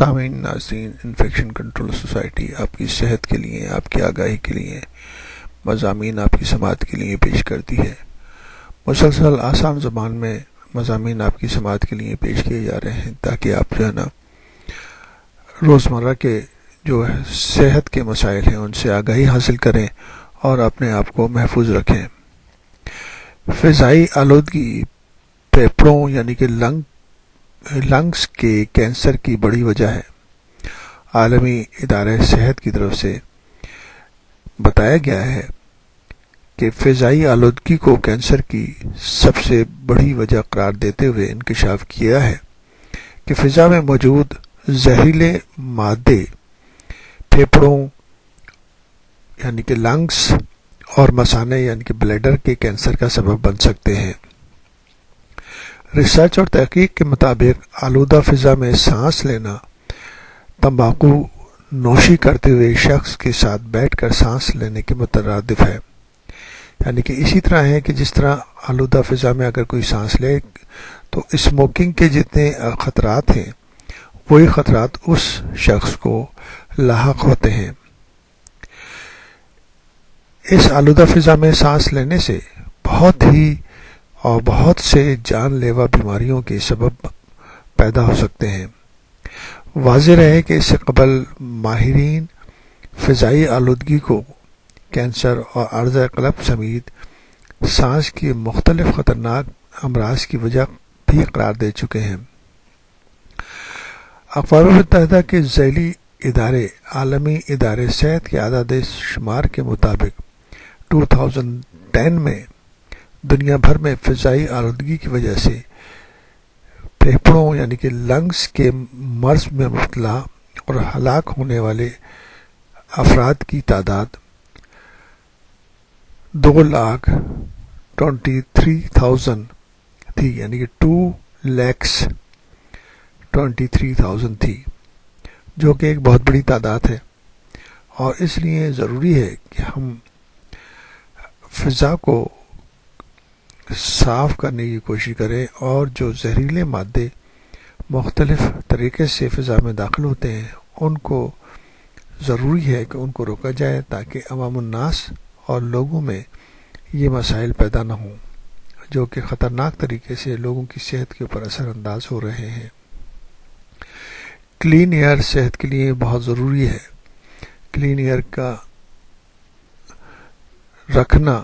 سامعین ناظرین، infection control society آپ کی صحت کے لیے، آپ کی آگاہی کے لیے مضامین آپ کی سماعت کے لیے پیش کرتی ہے۔ مسلسل آسان زبان میں مضامین آپ کی سماعت کے لیے پیش کیے جا رہے ہیں تاکہ آپ جو ہے نا روزمرہ کے جو ہے صحت کے مسائل ہیں ان سے آگاہی حاصل کریں اور اپنے آپ کو محفوظ رکھیں۔ فضائی آلودگی پھیپھڑوں یعنی کہ لنگز کے کینسر کی بڑی وجہ ہے۔ عالمی ادارہ صحت کی طرف سے بتایا گیا ہے کہ فضائی آلودگی کو کینسر کی سب سے بڑی وجہ قرار دیتے ہوئے انکشاف کیا ہے کہ فضا میں موجود زہریلے مادے پھیپھڑوں یعنی کہ لنگز اور مثانے یعنی کہ بلیڈر کے کینسر کا سبب بن سکتے ہیں۔ ریسرچ اور تحقیق کے مطابق آلودہ فضا میں سانس لینا تمباکو نوشی کرتے ہوئے شخص کے ساتھ بیٹھ کر سانس لینے کے مترادف ہے، یعنی کہ اسی طرح ہے کہ جس طرح آلودہ فضا میں اگر کوئی سانس لے تو اسموکنگ کے جتنے خطرات ہیں وہی خطرات اس شخص کو لاحق ہوتے ہیں۔ اس آلودہ فضا میں سانس لینے سے بہت سے جان لیوا بیماریوں کے سبب پیدا ہو سکتے ہیں۔ واضح رہے کہ اس سے قبل ماہرین فضائی آلودگی کو کینسر اور عرض قلب سمیت سانس کی مختلف خطرناک امراض کی وجہ بھی قرار دے چکے ہیں۔ اقوام متحدہ کے ذیلی ادارے عالمی ادارے صحت کے اعداد شمار کے مطابق 2010 میں دنیا بھر میں فضائی آلودگی کی وجہ سے پھیپھڑوں یعنی کہ لنگز کے مرض میں مبتلا اور ہلاک ہونے والے افراد کی تعداد 2,23,000 تھی، یعنی کہ 2,23,000 تھی، جو کہ ایک بہت بڑی تعداد ہے، اور اس لیے ضروری ہے کہ ہم فضا کو صاف کرنے کی کوشش کریں اور جو زہریلے مادے مختلف طریقے سے فضا میں داخل ہوتے ہیں ان کو ضروری ہے کہ ان کو روکا جائے تاکہ عوام الناس اور لوگوں میں یہ مسائل پیدا نہ ہوں جو کہ خطرناک طریقے سے لوگوں کی صحت کے اوپر اثر انداز ہو رہے ہیں۔ کلین ایئر صحت کے لیے بہت ضروری ہے۔ کلین ایئر کا رکھنا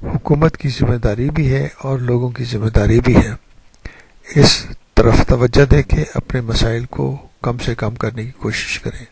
حکومت کی ذمہ داری بھی ہے اور لوگوں کی ذمہ داری بھی ہے۔ اس طرف توجہ دے کے اپنے مسائل کو کم سے کم کرنے کی کوشش کریں۔